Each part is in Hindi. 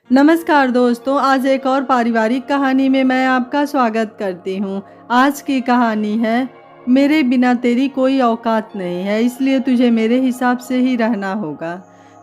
नमस्कार दोस्तों, आज एक और पारिवारिक कहानी में मैं आपका स्वागत करती हूँ। आज की कहानी है मेरे बिना तेरी कोई औकात नहीं है, इसलिए तुझे मेरे हिसाब से ही रहना होगा।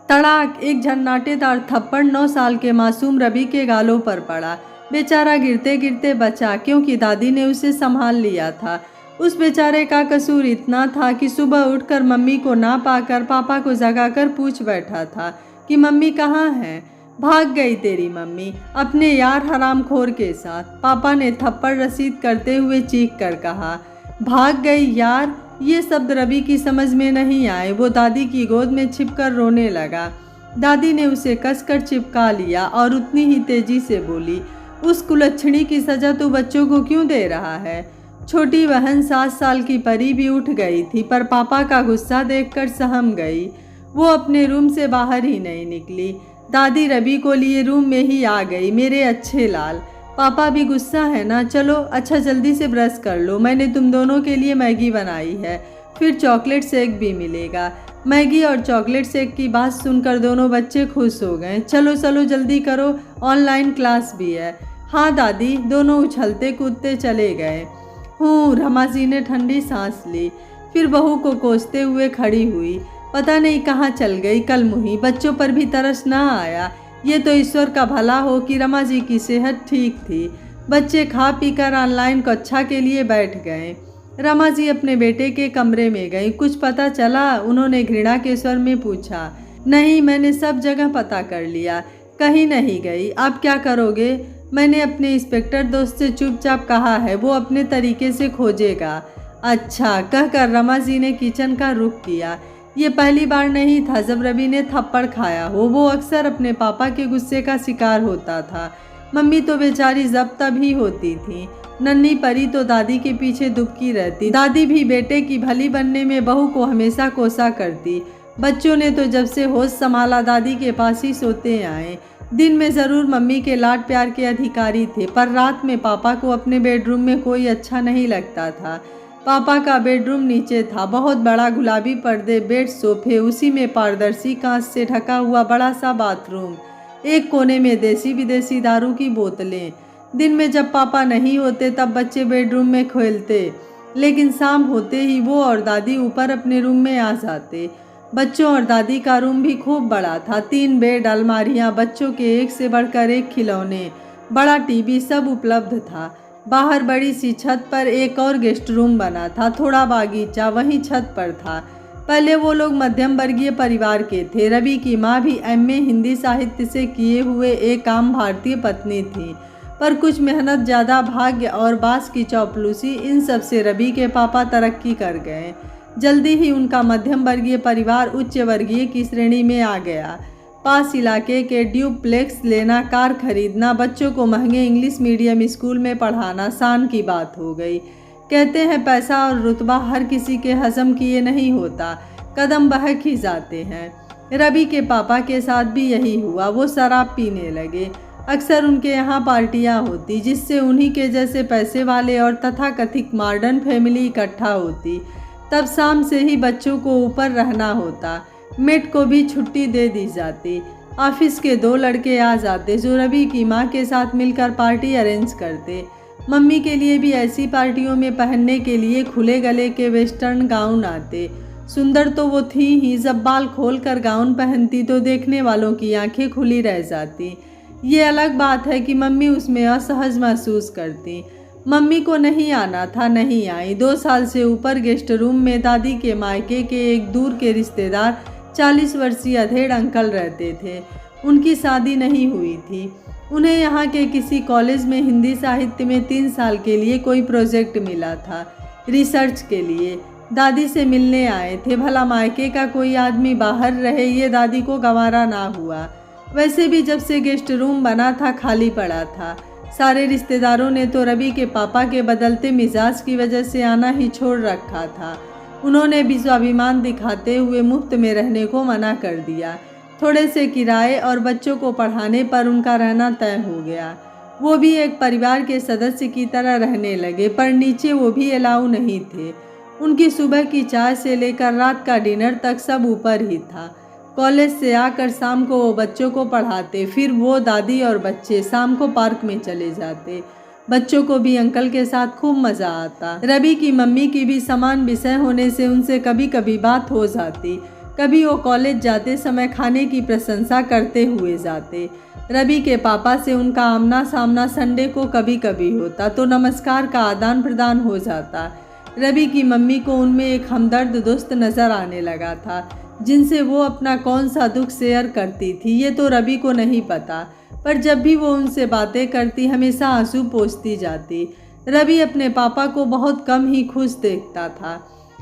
तड़ाक, एक झन्नाटेदार थप्पड़ 9 साल के मासूम रवि के गालों पर पड़ा। बेचारा गिरते गिरते बचा, क्योंकि दादी ने उसे संभाल लिया था। उस बेचारे का कसूर इतना था कि सुबह उठकर मम्मी को ना पाकर पापा को जगाकर पूछ बैठा था कि मम्मी कहाँ हैं। भाग गई तेरी मम्मी अपने यार हरामखोर के साथ, पापा ने थप्पड़ रसीद करते हुए चीख कर कहा। भाग गई यार, ये शब्द रवि की समझ में नहीं आए। वो दादी की गोद में छिपकर रोने लगा। दादी ने उसे कसकर चिपका लिया और उतनी ही तेजी से बोली, उस कुलच्छनी की सजा तू बच्चों को क्यों दे रहा है। छोटी बहन 7 साल की परी भी उठ गई थी, पर पापा का गुस्सा देखकर सहम गई। वो अपने रूम से बाहर ही नहीं निकली। दादी रवि को लिए रूम में ही आ गई। मेरे अच्छे लाल, पापा भी गुस्सा है ना। चलो अच्छा जल्दी से ब्रश कर लो, मैंने तुम दोनों के लिए मैगी बनाई है, फिर चॉकलेट शेक भी मिलेगा। मैगी और चॉकलेट शेक की बात सुनकर दोनों बच्चे खुश हो गए। चलो चलो जल्दी करो, ऑनलाइन क्लास भी है। हाँ दादी, दोनों उछलते कूदते चले गए। रमा जी ने ठंडी सांस ली, फिर बहू को कोसते हुए खड़ी हुई। पता नहीं कहाँ चल गई कल मुही, बच्चों पर भी तरस ना आया। ये तो ईश्वर का भला हो कि रमा जी की सेहत ठीक थी। बच्चे खा पी कर ऑनलाइन कक्षा के लिए बैठ गए। रमा जी अपने बेटे के कमरे में गई। कुछ पता चला? उन्होंने घृणा के स्वर में पूछा। नहीं, मैंने सब जगह पता कर लिया, कहीं नहीं गई। आप क्या करोगे? मैंने अपने इंस्पेक्टर दोस्त से चुपचाप कहा है, वो अपने तरीके से खोजेगा। अच्छा, कहकर रमा जी ने किचन का रुख किया। ये पहली बार नहीं था जब रवि ने थप्पड़ खाया हो। वो अक्सर अपने पापा के गुस्से का शिकार होता था। मम्मी तो बेचारी जब तब ही होती थी। नन्ही परी तो दादी के पीछे दुबकी रहती। दादी भी बेटे की भली बनने में बहू को हमेशा कोसा करती। बच्चों ने तो जब से होश संभाला दादी के पास ही सोते आए। दिन में ज़रूर मम्मी के लाड प्यार के अधिकारी थे, पर रात में पापा को अपने बेडरूम में कोई अच्छा नहीं लगता था। पापा का बेडरूम नीचे था, बहुत बड़ा गुलाबी पर्दे, बेड, सोफे, उसी में पारदर्शी कांच से ढका हुआ बड़ा सा बाथरूम, एक कोने में देसी विदेशी दारू की बोतलें। दिन में जब पापा नहीं होते तब बच्चे बेडरूम में खेलते, लेकिन शाम होते ही वो और दादी ऊपर अपने रूम में आ जाते। बच्चों और दादी का रूम भी खूब बड़ा था। 3 बेड, अलमारियां, बच्चों के एक से बढ़कर एक खिलौने, बड़ा टीवी, सब उपलब्ध था। बाहर बड़ी सी छत पर एक और गेस्ट रूम बना था। थोड़ा बागीचा वहीं छत पर था। पहले वो लोग मध्यम वर्गीय परिवार के थे। रवि की माँ भी एमए हिंदी साहित्य से किए हुए एक आम भारतीय पत्नी थी, पर कुछ मेहनत, ज़्यादा भाग्य और बास की चौपलूसी, इन सब से रवि के पापा तरक्की कर गए। जल्दी ही उनका मध्यम वर्गीय परिवार उच्च वर्गीय की श्रेणी में आ गया। पास इलाके के ड्यूप्लेक्स लेना, कार खरीदना, बच्चों को महंगे इंग्लिश मीडियम स्कूल में पढ़ाना शान की बात हो गई। कहते हैं पैसा और रुतबा हर किसी के हजम किए नहीं होता, कदम बहक ही जाते हैं। रवि के पापा के साथ भी यही हुआ। वो शराब पीने लगे। अक्सर उनके यहाँ पार्टियाँ होती, जिससे उन्हीं के जैसे पैसे वाले और तथाकथित मॉडर्न फैमिली इकट्ठा होती। तब शाम से ही बच्चों को ऊपर रहना होता। मेट को भी छुट्टी दे दी जाती। ऑफिस के 2 लड़के आ जाते जो रवि की माँ के साथ मिलकर पार्टी अरेंज करते। मम्मी के लिए भी ऐसी पार्टियों में पहनने के लिए खुले गले के वेस्टर्न गाउन आते। सुंदर तो वो थी ही, जब बाल खोल कर गाउन पहनती तो देखने वालों की आंखें खुली रह जाती। ये अलग बात है कि मम्मी उसमें असहज महसूस करती। मम्मी को नहीं आना था, नहीं आई। 2 साल से ऊपर गेस्ट रूम में दादी के मायके के एक दूर के रिश्तेदार 40 वर्षीय अधेड़ अंकल रहते थे। उनकी शादी नहीं हुई थी। उन्हें यहाँ के किसी कॉलेज में हिंदी साहित्य में 3 साल के लिए कोई प्रोजेक्ट मिला था, रिसर्च के लिए। दादी से मिलने आए थे। भला मायके का कोई आदमी बाहर रहे, ये दादी को गंवारा ना हुआ। वैसे भी जब से गेस्ट रूम बना था खाली पड़ा था। सारे रिश्तेदारों ने तो रवि के पापा के बदलते मिजाज की वजह से आना ही छोड़ रखा था। उन्होंने भी स्वाभिमान दिखाते हुए मुफ्त में रहने को मना कर दिया। थोड़े से किराए और बच्चों को पढ़ाने पर उनका रहना तय हो गया। वो भी एक परिवार के सदस्य की तरह रहने लगे, पर नीचे वो भी अलाउ नहीं थे। उनकी सुबह की चाय से लेकर रात का डिनर तक सब ऊपर ही था। कॉलेज से आकर शाम को वो बच्चों को पढ़ाते, फिर वो दादी और बच्चे शाम को पार्क में चले जाते। बच्चों को भी अंकल के साथ खूब मज़ा आता। रवि की मम्मी की भी समान विषय होने से उनसे कभी कभी बात हो जाती। कभी वो कॉलेज जाते समय खाने की प्रशंसा करते हुए जाते। रवि के पापा से उनका आमना सामना संडे को कभी कभी होता तो नमस्कार का आदान प्रदान हो जाता। रवि की मम्मी को उनमें एक हमदर्द दोस्त नज़र आने लगा था, जिनसे वो अपना कौन सा दुख शेयर करती थी ये तो रवि को नहीं पता, पर जब भी वो उनसे बातें करती हमेशा आंसू पोंछती जाती। रवि अपने पापा को बहुत कम ही खुश देखता था।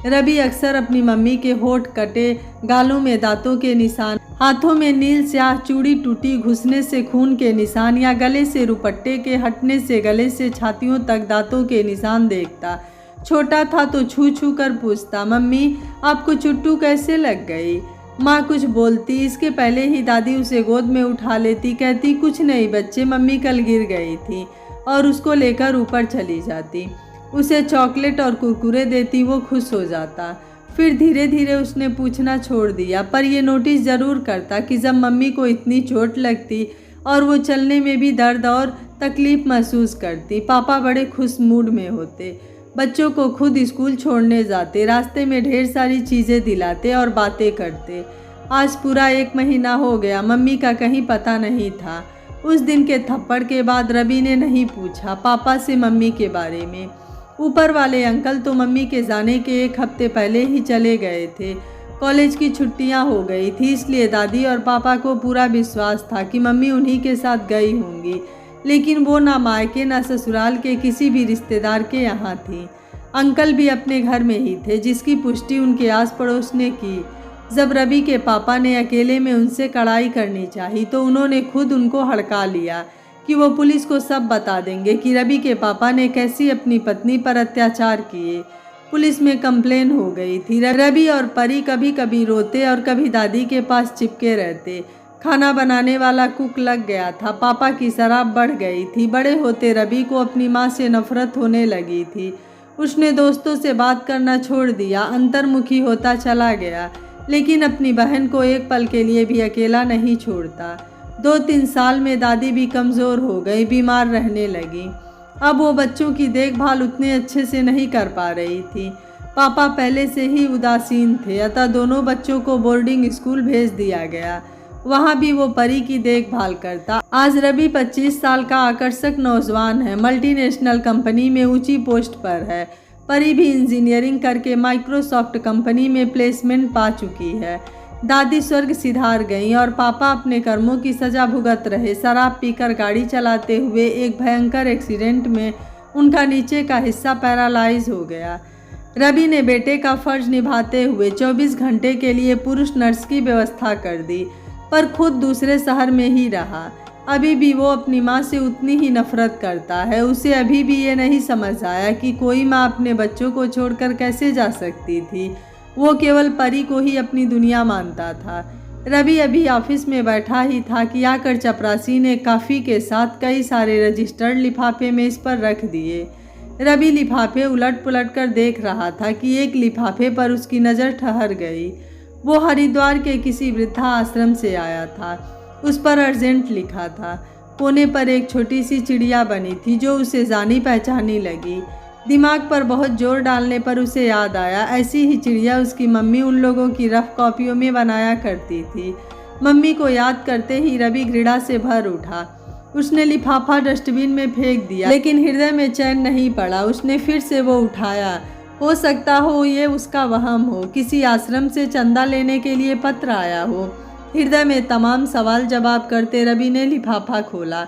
रवि अक्सर अपनी मम्मी के होठ कटे, गालों में दांतों के निशान, हाथों में नील स्याह चूड़ी टूटी घुसने से खून के निशान या गले से रुपट्टे के हटने से गले से छातियों तक दांतों के निशान देखता। छोटा था तो छू छू कर पूछता, मम्मी आपको चुट्टू कैसे लग गई? माँ कुछ बोलती, इसके पहले ही दादी उसे गोद में उठा लेती, कहती कुछ नहीं बच्चे, मम्मी कल गिर गई थी, और उसको लेकर ऊपर चली जाती। उसे चॉकलेट और कुरकुरे देती, वो खुश हो जाता। फिर धीरे धीरे उसने पूछना छोड़ दिया, पर यह नोटिस ज़रूर करता कि जब मम्मी को इतनी चोट लगती और वो चलने में भी दर्द और तकलीफ़ महसूस करती, पापा बड़े खुश मूड में होते। बच्चों को खुद स्कूल छोड़ने जाते, रास्ते में ढेर सारी चीज़ें दिलाते और बातें करते। आज पूरा 1 महीना हो गया, मम्मी का कहीं पता नहीं था। उस दिन के थप्पड़ के बाद रवि ने नहीं पूछा पापा से मम्मी के बारे में। ऊपर वाले अंकल तो मम्मी के जाने के 1 हफ्ते पहले ही चले गए थे। कॉलेज की छुट्टियां हो गई थी, इसलिए दादी और पापा को पूरा विश्वास था कि मम्मी उन्हीं के साथ गई होंगी, लेकिन वो ना मायके ना ससुराल के किसी भी रिश्तेदार के यहाँ थी। अंकल भी अपने घर में ही थे, जिसकी पुष्टि उनके आस पड़ोस ने की। जब रवि के पापा ने अकेले में उनसे कड़ाई करनी चाहिए तो उन्होंने खुद उनको हड़का लिया कि वो पुलिस को सब बता देंगे कि रवि के पापा ने कैसी अपनी पत्नी पर अत्याचार किए। पुलिस में कंप्लेन हो गई थी। रवि और परी कभी कभी रोते और कभी दादी के पास चिपके रहते। खाना बनाने वाला कुक लग गया था। पापा की शराब बढ़ गई थी। बड़े होते रवि को अपनी माँ से नफरत होने लगी थी। उसने दोस्तों से बात करना छोड़ दिया, अंतर्मुखी होता चला गया, लेकिन अपनी बहन को एक पल के लिए भी अकेला नहीं छोड़ता। 2-3 साल में दादी भी कमज़ोर हो गई, बीमार रहने लगी। अब वो बच्चों की देखभाल उतने अच्छे से नहीं कर पा रही थी। पापा पहले से ही उदासीन थे, अतः दोनों बच्चों को बोर्डिंग स्कूल भेज दिया गया। वहाँ भी वो परी की देखभाल करता। आज रवि 25 साल का आकर्षक नौजवान है, मल्टीनेशनल कंपनी में ऊंची पोस्ट पर है। परी भी इंजीनियरिंग करके माइक्रोसॉफ्ट कंपनी में प्लेसमेंट पा चुकी है। दादी स्वर्ग सिधार गईं और पापा अपने कर्मों की सजा भुगत रहे। शराब पीकर गाड़ी चलाते हुए एक भयंकर एक्सीडेंट में उनका नीचे का हिस्सा पैरालाइज हो गया। रवि ने बेटे का फर्ज निभाते हुए 24 घंटे के लिए पुरुष नर्स की व्यवस्था कर दी, पर खुद दूसरे शहर में ही रहा। अभी भी वो अपनी माँ से उतनी ही नफरत करता है। उसे अभी भी ये नहीं समझ आया कि कोई माँ अपने बच्चों को छोड़कर कैसे जा सकती थी। वो केवल परी को ही अपनी दुनिया मानता था। रवि अभी ऑफिस में बैठा ही था कि आकर चपरासी ने काफ़ी के साथ कई सारे रजिस्टर्ड लिफाफे मेज पर रख दिए। रवि लिफाफे उलट पुलट कर देख रहा था कि एक लिफाफे पर उसकी नज़र ठहर गई। वो हरिद्वार के किसी वृद्धा आश्रम से आया था। उस पर अर्जेंट लिखा था। कोने पर एक छोटी सी चिड़िया बनी थी जो उसे जानी पहचानी लगी। दिमाग पर बहुत जोर डालने पर उसे याद आया, ऐसी ही चिड़िया उसकी मम्मी उन लोगों की रफ कॉपियों में बनाया करती थी। मम्मी को याद करते ही रवि घृणा से भर उठा। उसने लिफाफा डस्टबिन में फेंक दिया, लेकिन हृदय में चैन नहीं पड़ा। उसने फिर से वो उठाया। हो सकता हो ये उसका वहम हो, किसी आश्रम से चंदा लेने के लिए पत्र आया हो। हृदय में तमाम सवाल जवाब करते रवि ने लिफाफा खोला।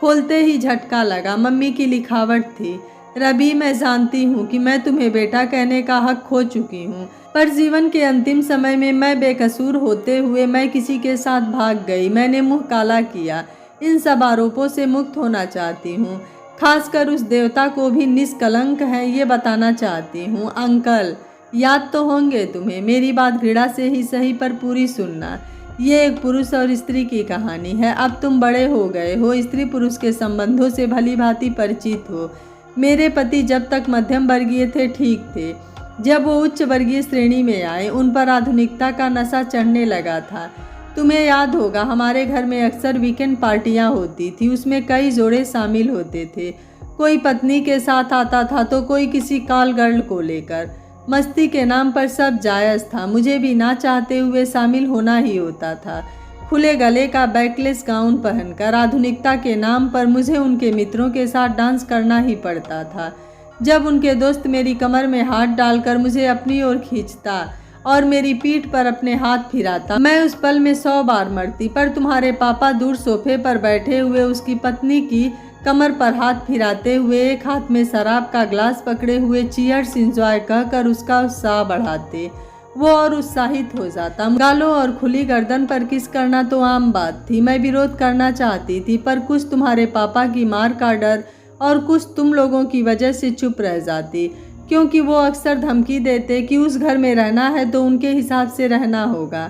खोलते ही झटका लगा। मम्मी की लिखावट थी, रवि मैं जानती हूँ कि मैं तुम्हें बेटा कहने का हक खो चुकी हूँ, पर जीवन के अंतिम समय में मैं बेकसूर होते हुए मैं किसी के साथ भाग गई। मैंने मुँह काला किया। इन सब आरोपों से मुक्त होना चाहती हूँ। खासकर उस देवता को भी निष्कलंक है ये बताना चाहती हूँ। अंकल याद तो होंगे तुम्हें, मेरी बात घृणा से ही सही पर पूरी सुनना। ये एक पुरुष और स्त्री की कहानी है। अब तुम बड़े हो गए हो, स्त्री पुरुष के संबंधों से भली भांति परिचित हो। मेरे पति जब तक मध्यम वर्गीय थे ठीक थे, जब वो उच्च वर्गीय श्रेणी में आए, उन पर आधुनिकता का नशा चढ़ने लगा था। तुम्हें याद होगा, हमारे घर में अक्सर वीकेंड पार्टियां होती थी। उसमें कई जोड़े शामिल होते थे। कोई पत्नी के साथ आता था तो कोई किसी कॉल गर्ल को लेकर। मस्ती के नाम पर सब जायज़ था। मुझे भी ना चाहते हुए शामिल होना ही होता था। खुले गले का बैकलेस गाउन पहनकर आधुनिकता के नाम पर मुझे उनके मित्रों के साथ डांस करना ही पड़ता था। जब उनके दोस्त मेरी कमर में हाथ डालकर मुझे अपनी ओर खींचता और मेरी पीठ पर अपने हाथ फिराता, मैं उस पल में 100 बार मरती। पर तुम्हारे पापा दूर सोफे पर बैठे हुए उसकी पत्नी की कमर पर हाथ फिराते हुए, एक हाथ में शराब का ग्लास पकड़े हुए चीयर्स एंजॉय कहकर उसका उत्साह बढ़ाते। वो और उत्साहित हो जाता। गालों और खुली गर्दन पर किस करना तो आम बात थी। मैं विरोध करना चाहती थी, पर कुछ तुम्हारे पापा की मार का डर और कुछ तुम लोगों की वजह से चुप रह जाती, क्योंकि वो अक्सर धमकी देते कि उस घर में रहना है तो उनके हिसाब से रहना होगा।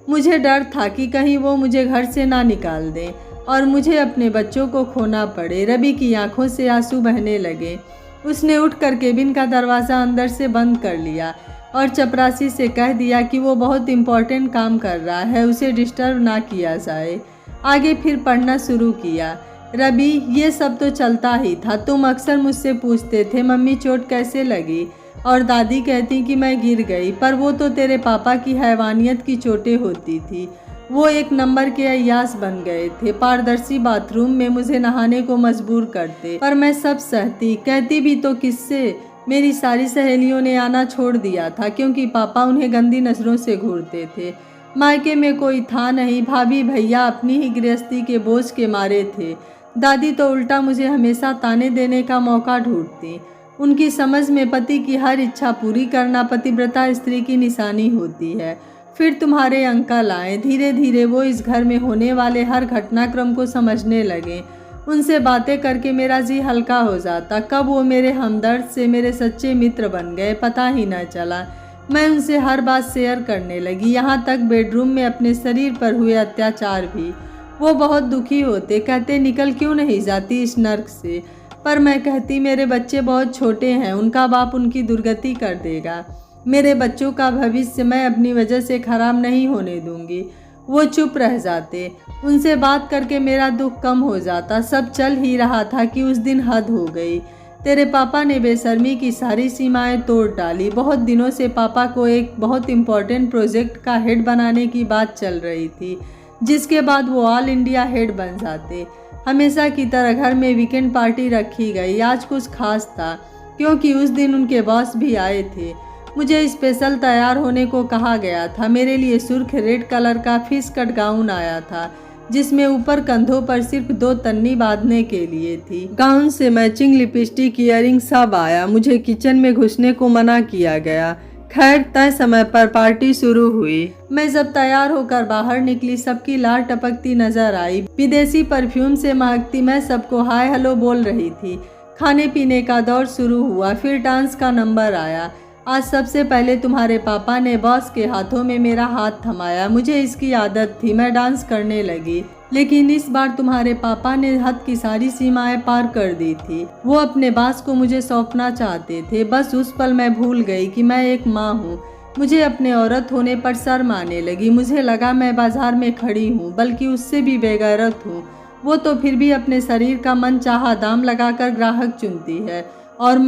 मुझे डर था कि कहीं वो मुझे घर से ना निकाल दें और मुझे अपने बच्चों को खोना पड़े। रवि की आंखों से आंसू बहने लगे। उसने उठकर केबिन का दरवाज़ा अंदर से बंद कर लिया और चपरासी से कह दिया कि वो बहुत इम्पोर्टेंट काम कर रहा है, उसे डिस्टर्ब ना किया जाए। आगे फिर पढ़ना शुरू किया। रवि, ये सब तो चलता ही था। तुम अक्सर मुझसे पूछते थे मम्मी चोट कैसे लगी, और दादी कहती कि मैं गिर गई, पर वो तो तेरे पापा की हैवानियत की चोटें होती थी। वो एक नंबर के अय्यास बन गए थे। पारदर्शी बाथरूम में मुझे नहाने को मजबूर करते, पर मैं सब सहती। कहती भी तो किससे। मेरी सारी सहेलियों ने आना छोड़ दिया था क्योंकि पापा उन्हें गंदी नज़रों से घूरते थे। मायके में कोई था नहीं। भाभी भैया अपनी ही गृहस्थी के बोझ के मारे थे। दादी तो उल्टा मुझे हमेशा ताने देने का मौका ढूंढती। उनकी समझ में पति की हर इच्छा पूरी करना पतिव्रता स्त्री की निशानी होती है। फिर तुम्हारे अंकल आए। धीरे धीरे वो इस घर में होने वाले हर घटनाक्रम को समझने लगे। उनसे बातें करके मेरा जी हल्का हो जाता। कब वो मेरे हमदर्द से मेरे सच्चे मित्र बन गए पता ही ना चला। मैं उनसे हर बात शेयर करने लगी, यहाँ तक बेडरूम में अपने शरीर पर हुए अत्याचार भी। वो बहुत दुखी होते, कहते निकल क्यों नहीं जाती इस नर्क से। पर मैं कहती मेरे बच्चे बहुत छोटे हैं, उनका बाप उनकी दुर्गति कर देगा। मेरे बच्चों का भविष्य मैं अपनी वजह से खराब नहीं होने दूंगी। वो चुप रह जाते। उनसे बात करके मेरा दुख कम हो जाता। सब चल ही रहा था कि उस दिन हद हो गई। तेरे पापा ने बेशर्मी की सारी सीमाएं तोड़ डाली। बहुत दिनों से पापा को एक बहुत इम्पोर्टेंट प्रोजेक्ट का हेड बनाने की बात चल रही थी, जिसके बाद वो ऑल इंडिया हेड बन जाते। हमेशा की तरह घर में वीकेंड पार्टी रखी गई। आज कुछ खास था क्योंकि उस दिन उनके बॉस भी आए थे। मुझे स्पेशल तैयार होने को कहा गया था। मेरे लिए सुर्ख रेड कलर का फिश कट गाउन आया था, जिसमें ऊपर कंधों पर सिर्फ 2 तन्नी बांधने के लिए थी। गाउन से मैचिंग लिपस्टिक, इयररिंग सब आया। मुझे किचन में घुसने को मना किया गया। खैर, तय समय पर पार्टी शुरू हुई। मैं जब तैयार होकर बाहर निकली, सबकी लार टपकती नजर आई। विदेशी परफ्यूम से महकती मैं सबको हाय हेलो बोल रही थी। खाने पीने का दौर शुरू हुआ। फिर डांस का नंबर आया। आज सबसे पहले तुम्हारे पापा ने बॉस के हाथों में मेरा हाथ थमाया। मुझे इसकी आदत थी, मैं डांस करने लगी। लेकिन इस बार तुम्हारे पापा ने हद की सारी सीमाएं पार कर दी थी। वो अपने बास को मुझे सौंपना चाहते थे। बस उस पल मैं भूल गई कि मैं एक माँ हूँ। मुझे अपने औरत होने पर शर्म आने लगी। मुझे लगा मैं बाजार में खड़ी हूँ, बल्कि उससे भी बेगैरत हूँ। वो तो फिर भी अपने शरीर का मनचाहा दाम लगाकर ग्राहक चुनती है, और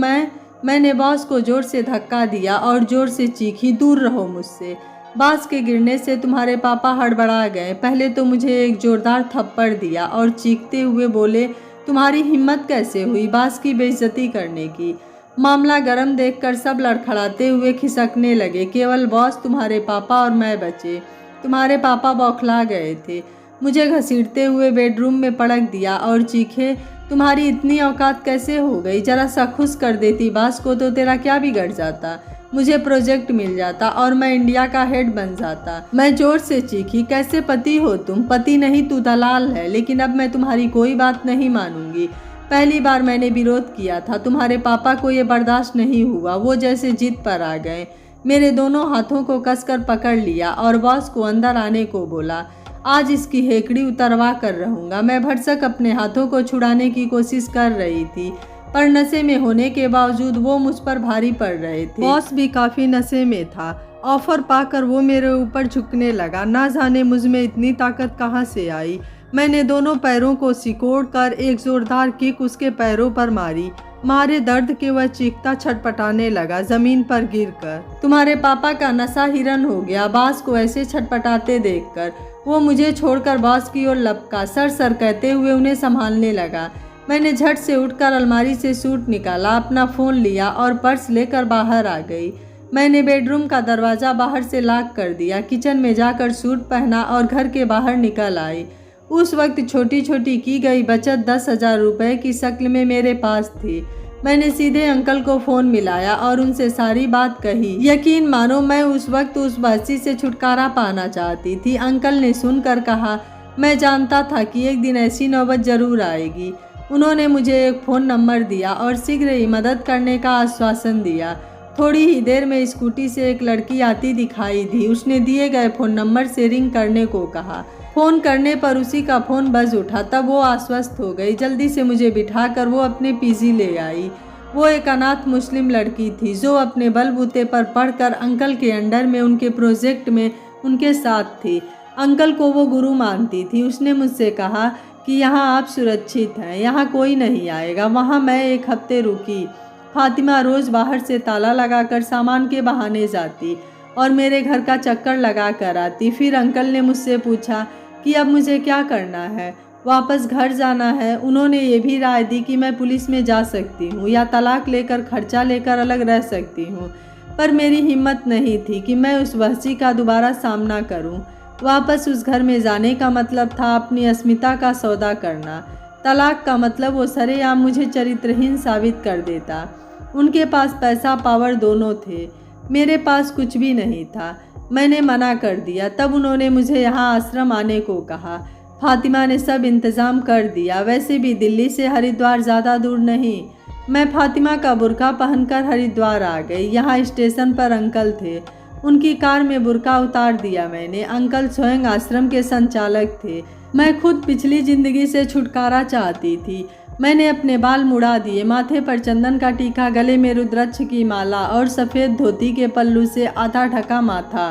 मैंने बॉस को जोर से धक्का दिया और जोर से चीखी, दूर रहो मुझसे। बांस के गिरने से तुम्हारे पापा हड़बड़ा गए। पहले तो मुझे एक जोरदार थप्पड़ दिया और चीखते हुए बोले, तुम्हारी हिम्मत कैसे हुई बांस की बेइज्जती करने की। मामला गर्म देखकर सब लड़खड़ाते हुए खिसकने लगे। केवल बॉस, तुम्हारे पापा और मैं बचे। तुम्हारे पापा बौखला गए थे। मुझे घसीटते हुए बेडरूम में पटक दिया और चीखे, तुम्हारी इतनी औकात कैसे हो गई। जरा सा खुश कर देती बास को तो तेरा क्या बिगड़ जाता। मुझे प्रोजेक्ट मिल जाता और मैं इंडिया का हेड बन जाता। मैं जोर से चीखी, कैसे पति हो तुम। पति नहीं, तू दलाल है। लेकिन अब मैं तुम्हारी कोई बात नहीं मानूंगी। पहली बार मैंने विरोध किया था। तुम्हारे पापा को ये बर्दाश्त नहीं हुआ। वो जैसे जिद पर आ गए। मेरे दोनों हाथों को कसकर पकड़ लिया और बॉस को अंदर आने को बोला। आज इसकी हेकड़ी उतरवा कर रहूँगा। मैं भरसक अपने हाथों को छुड़ाने की कोशिश कर रही थी, पर नशे में होने के बावजूद वो मुझ पर भारी पड़ रहे थे। बॉस भी काफ़ी नशे में था। ऑफर पाकर वो मेरे ऊपर झुकने लगा। ना जाने मुझ में इतनी ताकत कहाँ से आई। मैंने दोनों पैरों को सिकोड़ कर एक जोरदार किक उसके पैरों पर मारी। मारे दर्द के वह चीखता छटपटाने लगा जमीन पर गिरकर। तुम्हारे पापा का नशा हिरन हो गया। बॉस को ऐसे छटपटाते देखकर वो मुझे छोड़कर बॉस की ओर लपका। सर सर कहते हुए उन्हें संभालने लगा। मैंने झट से उठकर अलमारी से सूट निकाला, अपना फ़ोन लिया और पर्स लेकर बाहर आ गई। मैंने बेडरूम का दरवाज़ा बाहर से लॉक कर दिया। किचन में जाकर सूट पहना और घर के बाहर निकल आई। उस वक्त छोटी छोटी की गई बचत 10,000 रुपये की शक्ल में मेरे पास थी। मैंने सीधे अंकल को फ़ोन मिलाया और उनसे सारी बात कही। यकीन मानो मैं उस वक्त उस बस्ती से छुटकारा पाना चाहती थी। अंकल ने सुनकर कहा, मैं जानता था कि एक दिन ऐसी नौबत ज़रूर आएगी। उन्होंने मुझे एक फ़ोन नंबर दिया और शीघ्र ही मदद करने का आश्वासन दिया। थोड़ी ही देर में स्कूटी से एक लड़की आती दिखाई दी। उसने दिए गए फ़ोन नंबर से रिंग करने को कहा। फ़ोन करने पर उसी का फ़ोन बज उठा। तब वो आश्वस्त हो गई। जल्दी से मुझे बिठाकर वो अपने पीजी ले आई। वो एक अनाथ मुस्लिम लड़की थी जो अपने बलबूते पर पढ़कर अंकल के अंडर में उनके प्रोजेक्ट में उनके साथ थी। अंकल को वो गुरु मानती थी। उसने मुझसे कहा कि यहाँ आप सुरक्षित हैं, यहाँ कोई नहीं आएगा। वहाँ मैं एक हफ्ते रुकी। फातिमा रोज़ बाहर से ताला लगाकर सामान के बहाने जाती और मेरे घर का चक्कर लगा कर आती। फिर अंकल ने मुझसे पूछा कि अब मुझे क्या करना है। वापस घर जाना है। उन्होंने ये भी राय दी कि मैं पुलिस में जा सकती हूँ या तलाक लेकर खर्चा लेकर अलग रह सकती हूँ। पर मेरी हिम्मत नहीं थी कि मैं उस वहशी का दोबारा सामना करूँ। वापस उस घर में जाने का मतलब था अपनी अस्मिता का सौदा करना। तलाक का मतलब वो सरेआम मुझे चरित्रहीन साबित कर देता। उनके पास पैसा पावर दोनों थे, मेरे पास कुछ भी नहीं था। मैंने मना कर दिया। तब उन्होंने मुझे यहाँ आश्रम आने को कहा। फातिमा ने सब इंतज़ाम कर दिया। वैसे भी दिल्ली से हरिद्वार ज़्यादा दूर नहीं। मैं फातिमा का बुर्का पहनकर हरिद्वार आ गई। यहाँ स्टेशन पर अंकल थे। उनकी कार में बुर्का उतार दिया मैंने। अंकल स्वयं आश्रम के संचालक थे। मैं खुद पिछली ज़िंदगी से छुटकारा चाहती थी। मैंने अपने बाल मुड़ा दिए, माथे पर चंदन का टीका, गले में रुद्राक्ष की माला और सफ़ेद धोती के पल्लू से आधा ढका माथा।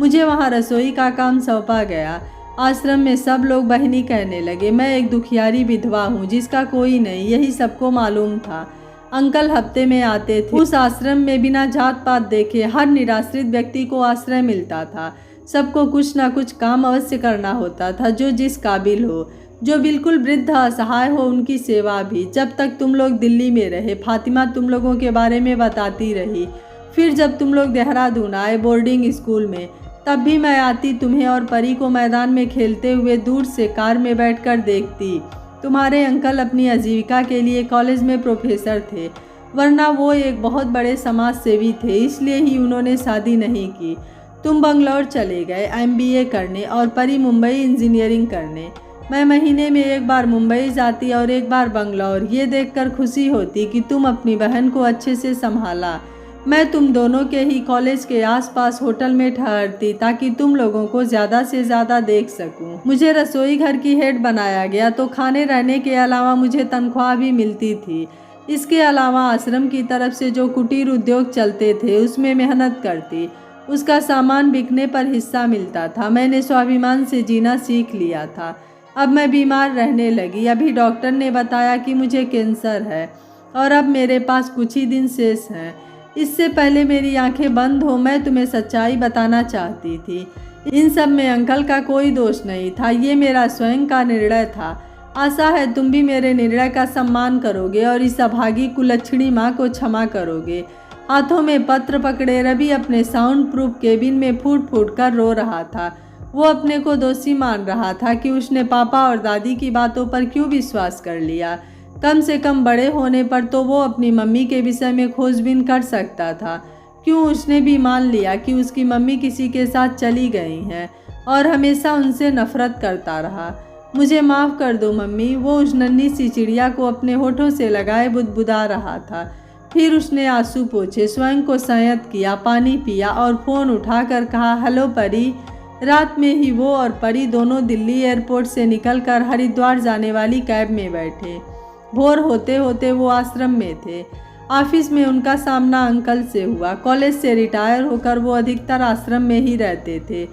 मुझे वहाँ रसोई का काम सौंपा गया। आश्रम में सब लोग बहनी कहने लगे। मैं एक दुखियारी विधवा हूँ जिसका कोई नहीं, यही सबको मालूम था। अंकल हफ्ते में आते थे। उस आश्रम में बिना जात पात देखे हर निराश्रित व्यक्ति को आश्रय मिलता था। सबको कुछ ना कुछ काम अवश्य करना होता था, जो जिस काबिल हो। जो बिल्कुल वृद्ध असहाय हो उनकी सेवा भी। जब तक तुम लोग दिल्ली में रहे, फातिमा तुम लोगों के बारे में बताती रही। फिर जब तुम लोग देहरादून आए बोर्डिंग स्कूल में, तब भी मैं आती, तुम्हें और परी को मैदान में खेलते हुए दूर से कार में बैठकर देखती। तुम्हारे अंकल अपनी आजीविका के लिए कॉलेज में प्रोफेसर थे, वरना वो एक बहुत बड़े समाज सेवी थे। इसलिए ही उन्होंने शादी नहीं की। तुम बंगलौर चले गए MBA करने और परी मुंबई इंजीनियरिंग करने। मैं महीने में एक बार मुंबई जाती और एक बार बंगलौर। ये देखकर खुशी होती कि तुम अपनी बहन को अच्छे से संभाला। मैं तुम दोनों के ही कॉलेज के आसपास होटल में ठहरती ताकि तुम लोगों को ज़्यादा से ज़्यादा देख सकूं। मुझे रसोई घर की हेड बनाया गया तो खाने रहने के अलावा मुझे तनख्वाह भी मिलती थी। इसके अलावा आश्रम की तरफ से जो कुटीर उद्योग चलते थे उसमें मेहनत करती। उसका सामान बिकने पर हिस्सा मिलता था। मैंने स्वाभिमान से जीना सीख लिया था। अब मैं बीमार रहने लगी। अभी डॉक्टर ने बताया कि मुझे कैंसर है और अब मेरे पास कुछ ही दिन शेष हैं। इससे पहले मेरी आंखें बंद हो मैं तुम्हें सच्चाई बताना चाहती थी। इन सब में अंकल का कोई दोष नहीं था, ये मेरा स्वयं का निर्णय था। आशा है तुम भी मेरे निर्णय का सम्मान करोगे और इस अभागी कुलच्छणी माँ को क्षमा करोगे। हाथों में पत्र पकड़े रवि अपने साउंड प्रूफ केबिन में फूट फूट कर रो रहा था। वो अपने को दोषी मान रहा था कि उसने पापा और दादी की बातों पर क्यों विश्वास कर लिया। कम से कम बड़े होने पर तो वो अपनी मम्मी के विषय में खोजबीन कर सकता था। क्यों उसने भी मान लिया कि उसकी मम्मी किसी के साथ चली गई हैं और हमेशा उनसे नफरत करता रहा। मुझे माफ़ कर दो मम्मी। वो उस नन्ही सी चिड़िया को अपने होठों से लगाए बुदबुदा रहा था। फिर उसने आंसू पोंछे, स्वयं को संयत किया, पानी पिया और फ़ोन उठाकर कहा, हेलो परी। रात में ही वो और परी दोनों दिल्ली एयरपोर्ट से निकलकर हरिद्वार जाने वाली कैब में बैठे। भोर होते होते वो आश्रम में थे। ऑफिस में उनका सामना अंकल से हुआ। कॉलेज से रिटायर होकर वो अधिकतर आश्रम में ही रहते थे।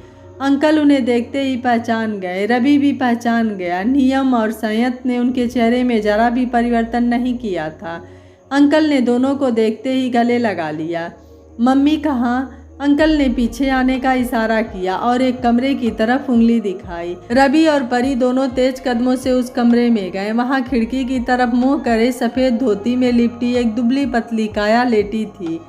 अंकल उन्हें देखते ही पहचान गए। रवि भी पहचान गया। नियम और संयत ने उनके चेहरे में जरा भी परिवर्तन नहीं किया था। अंकल ने दोनों को देखते ही गले लगा लिया। मम्मी कहाँ? अंकल ने पीछे आने का इशारा किया और एक कमरे की तरफ उंगली दिखाई। रवि और परी दोनों तेज कदमों से उस कमरे में गए। वहां खिड़की की तरफ मुंह करे सफ़ेद धोती में लिपटी एक दुबली पतली काया लेटी थी।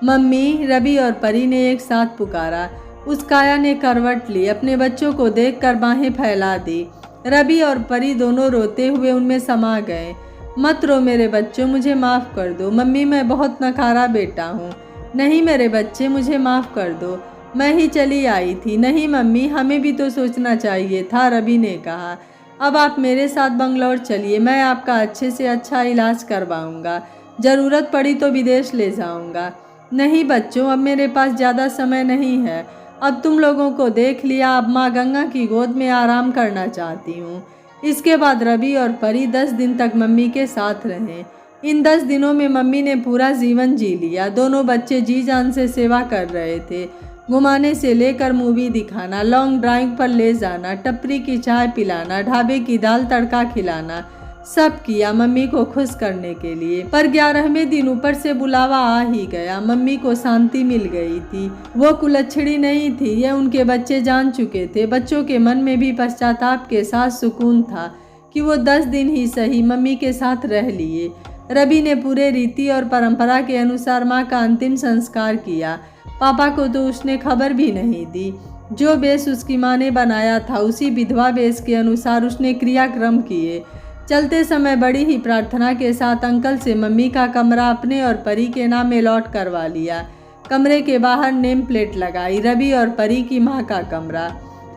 मम्मी, रवि और परी ने एक साथ पुकारा। उस काया ने करवट ली, अपने बच्चों को देखकर बाहें फैला दी। रवि और परी दोनों रोते हुए उनमें समा गए। मत रो मेरे बच्चों, मुझे माफ़ कर दो। मम्मी, मैं बहुत नकारा बेटा हूँ। नहीं मेरे बच्चे, मुझे माफ़ कर दो, मैं ही चली आई थी। नहीं मम्मी, हमें भी तो सोचना चाहिए था, रवि ने कहा। अब आप मेरे साथ बंगलौर चलिए, मैं आपका अच्छे से अच्छा इलाज करवाऊंगा। ज़रूरत पड़ी तो विदेश ले जाऊंगा। नहीं बच्चों, अब मेरे पास ज़्यादा समय नहीं है। अब तुम लोगों को देख लिया, अब माँ गंगा की गोद में आराम करना चाहती हूँ। इसके बाद रवि और परी 10 दिन तक मम्मी के साथ रहे। इन 10 दिनों में मम्मी ने पूरा जीवन जी लिया। दोनों बच्चे जी जान से सेवा कर रहे थे। घुमाने से लेकर मूवी दिखाना, लॉन्ग ड्राइव पर ले जाना, टपरी की चाय पिलाना, ढाबे की दाल तड़का खिलाना, सब किया मम्मी को खुश करने के लिए। पर 11वें दिन ऊपर से बुलावा आ ही गया। मम्मी को शांति मिल गई थी। वो कुलच्छड़ी नहीं थी, ये उनके बच्चे जान चुके थे। बच्चों के मन में भी पश्चाताप के साथ सुकून था कि वो 10 दिन ही सही मम्मी के साथ रह लिए। रवि ने पूरे रीति और परंपरा के अनुसार माँ का अंतिम संस्कार किया। पापा को तो उसने खबर भी नहीं दी। जो बेस उसकी माँ ने बनाया था, उसी विधवा बेस के अनुसार उसने क्रियाक्रम किए। चलते समय बड़ी ही प्रार्थना के साथ अंकल से मम्मी का कमरा अपने और परी के नाम में लॉट करवा लिया। कमरे के बाहर नेम प्लेट लगाई, रवि और परी की माँ का कमरा।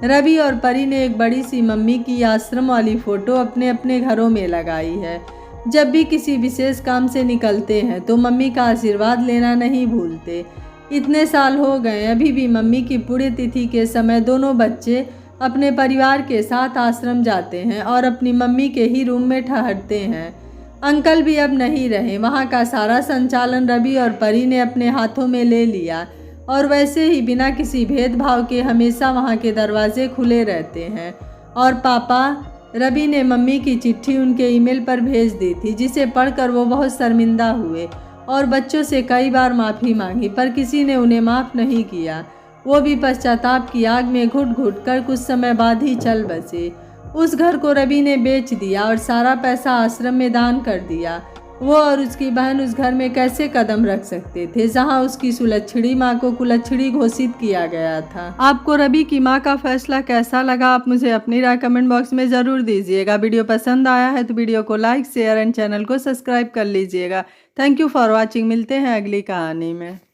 रवि और परी ने एक बड़ी सी मम्मी की आश्रम वाली फ़ोटो अपने अपने घरों में लगाई है। जब भी किसी विशेष काम से निकलते हैं तो मम्मी का आशीर्वाद लेना नहीं भूलते। इतने साल हो गए, अभी भी मम्मी की पुण्यतिथि के समय दोनों बच्चे अपने परिवार के साथ आश्रम जाते हैं और अपनी मम्मी के ही रूम में ठहरते हैं। अंकल भी अब नहीं रहे। वहाँ का सारा संचालन रवि और परी ने अपने हाथों में ले लिया और वैसे ही बिना किसी भेदभाव के हमेशा वहाँ के दरवाजे खुले रहते हैं। और पापा, रवि ने मम्मी की चिट्ठी उनके ईमेल पर भेज दी थी, जिसे पढ़कर वो बहुत शर्मिंदा हुए और बच्चों से कई बार माफ़ी मांगी, पर किसी ने उन्हें माफ़ नहीं किया। वो भी पश्चाताप की आग में घुट घुट कर कुछ समय बाद ही चल बसे। उस घर को रवि ने बेच दिया और सारा पैसा आश्रम में दान कर दिया। वो और उसकी बहन उस घर में कैसे कदम रख सकते थे जहां उसकी सुलक्षणी माँ को कुलच्छड़ी घोषित किया गया था। आपको रवि की माँ का फैसला कैसा लगा, आप मुझे अपनी राय कमेंट बॉक्स में ज़रूर दीजिएगा। वीडियो पसंद आया है तो वीडियो को लाइक, शेयर एंड चैनल को सब्सक्राइब कर लीजिएगा। Thank you for watching. मिलते हैं अगली कहानी में।